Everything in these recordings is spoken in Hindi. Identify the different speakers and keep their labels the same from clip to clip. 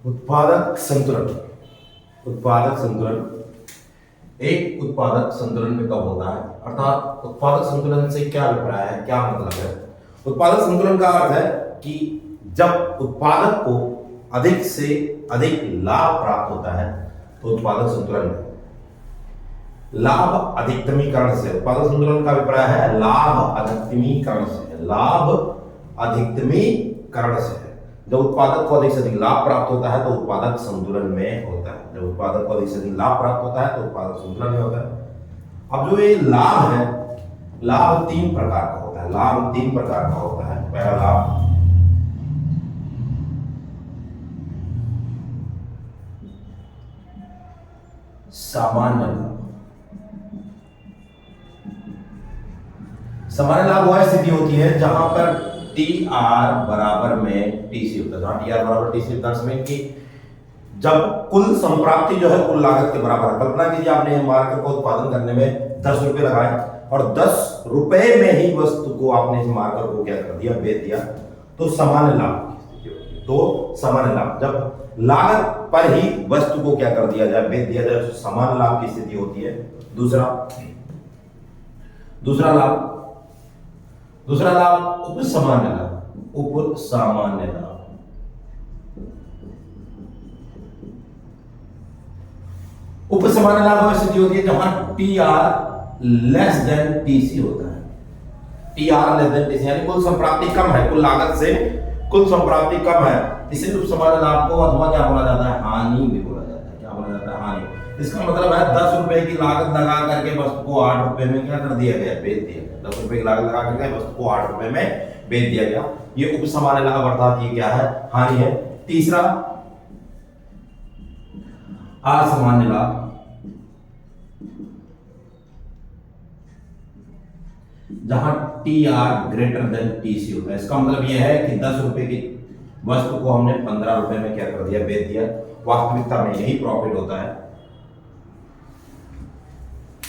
Speaker 1: उत्पादक संतुलन। उत्पादक संतुलन एक उत्पादक संतुलन में कब होता है, अर्थात उत्पादक संतुलन से क्या अभिप्राय है, क्या मतलब है। उत्पादक संतुलन का अर्थ है कि जब उत्पादक को अधिक से अधिक लाभ प्राप्त होता है तो उत्पादक संतुलन है। लाभ अधिकतमीकरण से, उत्पादक संतुलन का अभिप्राय है लाभ अधिकतमीकरण से, लाभ अधिकतमीकरण से। जब उत्पादक को अधिक से अधिक लाभ प्राप्त होता है तो उत्पादक संतुलन में होता है। जब उत्पादक को अधिक से अधिक लाभ प्राप्त होता है तो उत्पादक संतुलन में होता है। अब जो ये लाभ है, लाभ तीन प्रकार का होता है। लाभ तीन प्रकार का होता है। पहला लाभ सामान्य लाभ। सामान्य लाभ वह स्थिति होती है जहां पर टी आर बराबर में टी सी होता है। जहां टी आर बराबर टी सी होता है उसमें कि जब कुल संप्राप्ति जो है कुल लागत के बराबर है। कल्पना कीजिए आपने मार्कर को उत्पादन करने में 10 रुपए लगाए और 10 रुपए में ही वस्तु को आपने इस मार्कर को क्या कर दिया, बेच दिया, तो सामान्य लाभ की स्थिति होती है। तो सामान्य लाभ जब लागत पर ही वस्तु को क्या कर दिया जाए, बेच दिया जाए, तो सामान्य लाभ की स्थिति होती है। दूसरा लाभ उपसामान्य लाभ। उपसामान्य लाभ उपसामान्य लाभ वह स्थिति होती है जहां T R less than T C होता है। T R less than T C यानी कुल संप्राप्ति कम है, कुल लागत से कुल संप्राप्ति कम है। इसे उपसामान्य लाभ को अथवा क्या बोला जाता है, हानि भी बोला जाता है। क्या बोला जाता है, हानि। इसका मतलब है 10 रुपए की लागत लगा करके वस्तु को 8 रुपए में क्या कर दिया गया, बेच दिया गया। 10 रुपए की लागत लगा करके वस्तु को 8 रुपए में बेच दिया गया। ये उपसामान्य लाभ अर्थात ये क्या है, हानि है। तीसरा असामान्य लाभ। जहां T R greater than T C होता है। इसका मतलब यह है कि 10 रुपए की वस्तु को हमने 15 रुपए में क्या कर दिया, बेच दिया। वास्तविकता में यही प्रॉफिट होता है।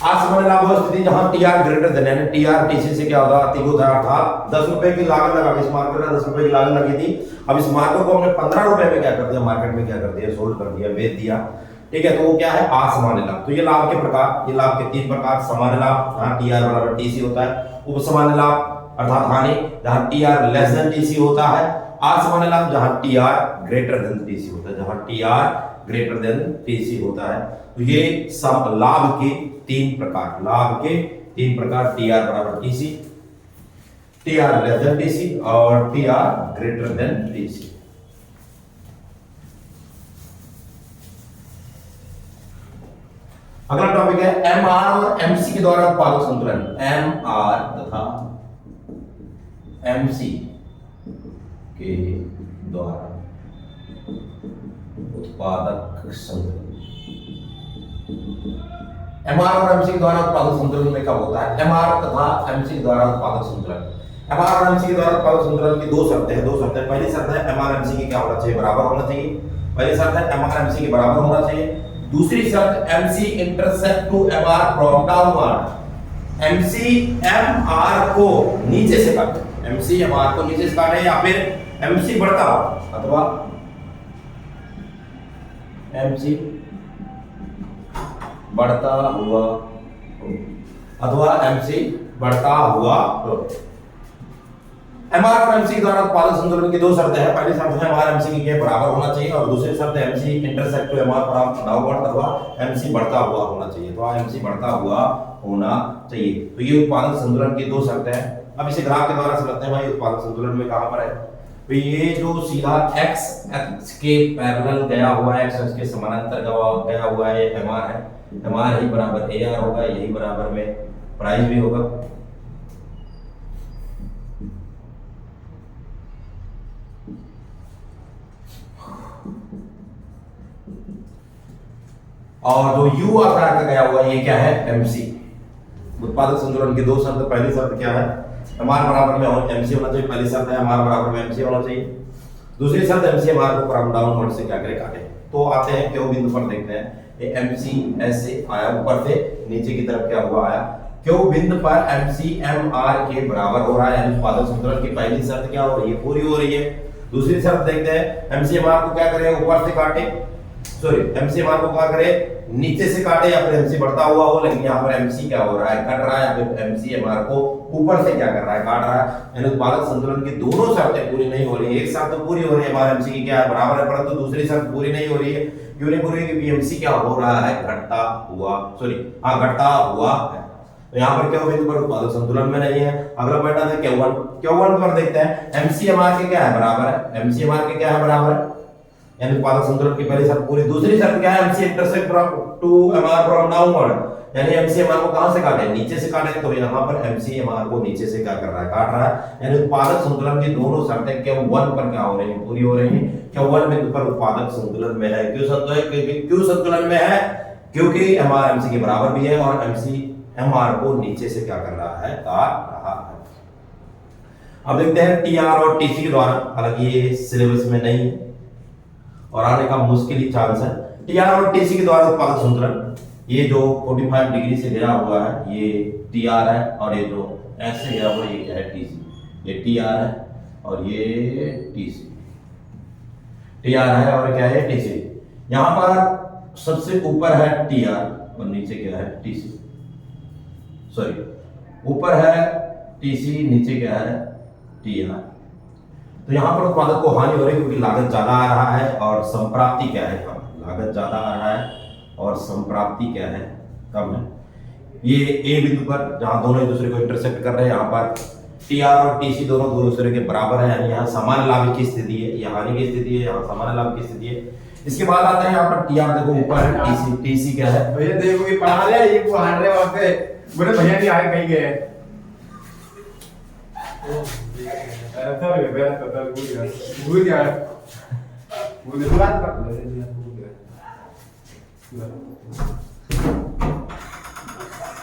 Speaker 1: असामान्य लाभ वह स्थिति जहां टी आर ग्रेटर देन, यानी टी आर टी सी से क्या होता है, होता है। अर्थात 10 रुपए की लागत लगा, इस मार्केट में 10 रुपए की लागत लगी थी। अब इस मार्केट को हमने 15 रुपए में क्या कर दिया, मार्केट में क्या कर दिया, सोल्ड कर दिया, बेच दिया। ठीक है, तो वो क्या है, असामान्य लाभ। तो ये लाभ के प्रकार, ये लाभ के तीन प्रकार। सामान्य लाभ जहां टी आर बराबर टी सी होता है। उपसामान्य लाभ अर्थात हानि जहां T R less than T C होता है। असामान्य लाभ जहां T R greater than T C होता है। जहां T R greater than T C होता है। तो ये सब लाभ के तीन प्रकार, लाभ के तीन प्रकार। टी आर बराबर T C, T R less than T C और T R greater than T C. अगला टॉपिक है एम आर और एमसी के द्वारा उत्पादक संतुलन। एम आर तथा एमसी के द्वारा उत्पादक संतुलन। एम आर और एमसी के द्वारा उत्पादक संतुलन में कब होता है, एम आर तथा एमसी के द्वारा उत्पादक संतुलन। एम आर और एमसी के द्वारा उत्पादक संतुलन की दो शर्तें हैं। पहली शर्त है एम आर एमसी की क्या होना चाहिए, बराबर होना चाहिए। पहली शर्त है एम आर एमसी के बराबर होना चाहिए। दूसरी शर्त MC intercept to MR from downward. MC MR को नीचे से काटे, MC MR को नीचे से काटे, या फिर MC बढ़ता हो अथवा MC बढ़ता हुआ अथवा MC बढ़ता हुआ हो। MR और MC के द्वारा उत्पादक संतुलन की दो शर्तें हैं। पहली शर्त है MR MC के बराबर होना चाहिए और दूसरी शर्त है MC intercept to MR from downward अथवा MC बढ़ता हुआ होना चाहिए। तो MC बढ़ता हुआ होना चाहिए। तो ये उत्पादक संतुलन की दो शर्तें हैं। अब इसे ग्राफ के द्वारा समझते हैं भाई उत्पादक संतुलन में कहां पर है। तो ये जो सीधा x अक्ष के पैरेलल गया हुआ है, x अक्ष के समानांतर गया हुआ है, ये MR है। MR ही बराबर AR होगा, यही बराबर में प्राइस भी होगा। और जो U आकार का गया हुआ है ये क्या है, MC। उत्पादक संतुलन की दो शर्त। पहली शर्त क्या है, MR बराबर में MC होना चाहिए। पहली शर्त है MR बराबर में MC होना चाहिए। दूसरी शर्त MC MR को फ्रॉम डाउनवर्ड से क्या करें, काटे। तो आते हैं क्यों बिंदु पर देखते हैं। ये MC ऐसे आया, ऊपर से नीचे की तरफ क्या हुआ, आया। क्यों बिंदु पर MC MR के बराबर हो रहा है, यानी उत्पादक संतुलन की पहली शर्त क्या हो रही है, पूरी हो रही है। दूसरी शर्त देखते हैं, एमसीएमआर को क्या करे, ऊपर से काटे, सॉरी एमसीएमआर को क्या करे, नीचे से काटे या फिर एमसी बढ़ता हुआ हो। लेकिन यहाँ पर एमसी क्या हो रहा है, घट रहा है, या फिर एमसीएमआर को ऊपर से क्या कर रहा है, काट रहा है। यानी उत्पादक संतुलन की दोनों शर्तें पूरी नहीं हो रही है। एक शर्त तो पूरी हो रही है, हमारा एमसी की क्या है, बराबर है, परंतु दूसरी शर्त पूरी नहीं हो रही है। क्यों नहीं पूरी? क्योंकि एमसी क्या हो रहा है, घटता हुआ, सॉरी हाँ घटता हुआ है। तो यहाँ पर क्या बिंदु पर उत्पादक संतुलन में नहीं है। अगला पॉइंट आता है Q1 पर देखते हैं, एमसीएमआर के क्या है, बराबर है, एमसीएमआर के क्या है, बराबर है, यानी उत्पादक संतुलन की पहली शर्त पूरी। दूसरी शर्त क्या है, MC intersect to MR from downward, यानी एमसीएमआर को कहां से काटे, नीचे से काटे। तो यहाँ पर एमसीएमआर को नीचे से क्या कर रहा है, काट रहा है। यानी उत्पादक संतुलन की दोनों शर्तें Q1 पर क्या हो रही है, पूरी हो रही है। Q1 बिंदु पर उत्पादक संतुलन में है। क्यों संतुलन में है? क्योंकि एमआर एमसी के बराबर भी है और एमसी एमआर को नीचे से क्या कर रहा है, काट रहा है। अब देखते हैं टीआर और टीसी के द्वारा, हालांकि ये सिलेबस में नहीं है और आने का मुश्किल ही चांस है। टीआर और टीसी के द्वारा उत्पादक संतुलन, ये जो 45 डिग्री से गिरा हुआ है ये टीआर है, और ये जो ऐसे गिरा हुआ है ये क्या है, टीसी। ये टीआर है और ये टीसी, टीआर है और क्या है, टीसी। यहां पर सबसे ऊपर है टीआर और नीचे क्या है, टीसी, सॉरी ऊपर है टीसी, नीचे क्या है, टीआर। तो यहाँ पर उत्पादक को हानि हो रही है क्योंकि लागत ज्यादा आ रहा है और संप्राप्ति क्या है, कम। लागत ज्यादा आ रहा है और संप्राप्ति क्या है, कम है। ये ए बिंदु पर जहां दोनों एक दूसरे को इंटरसेक्ट कर रहे हैं, यहाँ पर टीआर और टीसी दोनों दूसरे के बराबर है, यानी यहाँ सामान्य लाभ की स्थिति है, यहाँ हानि की स्थिति है, यहाँ सामान्य लाभ की स्थिति है। इसके बाद आता है यहाँ पर टीआर, देखो ऊपर है, टीसी, टीसी क्या है
Speaker 2: भैया, देखो ये पढ़ा ले, ये पढ़ा रहे वहां पे बोले भैया नहीं आए, कहीं गए। ऐसा है भैया, पता भूल गया बात कर ले।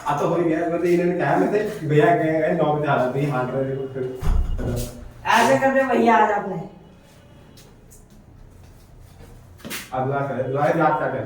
Speaker 2: आ तो हो गया, मतलब इन्होंने कहा मैं थे भैया गए 9 बजे आ जाते हैं, हाथ में फिर
Speaker 3: ऐसे करते भैया आज आपने
Speaker 2: अगला कर, लाइव लास्ट कर।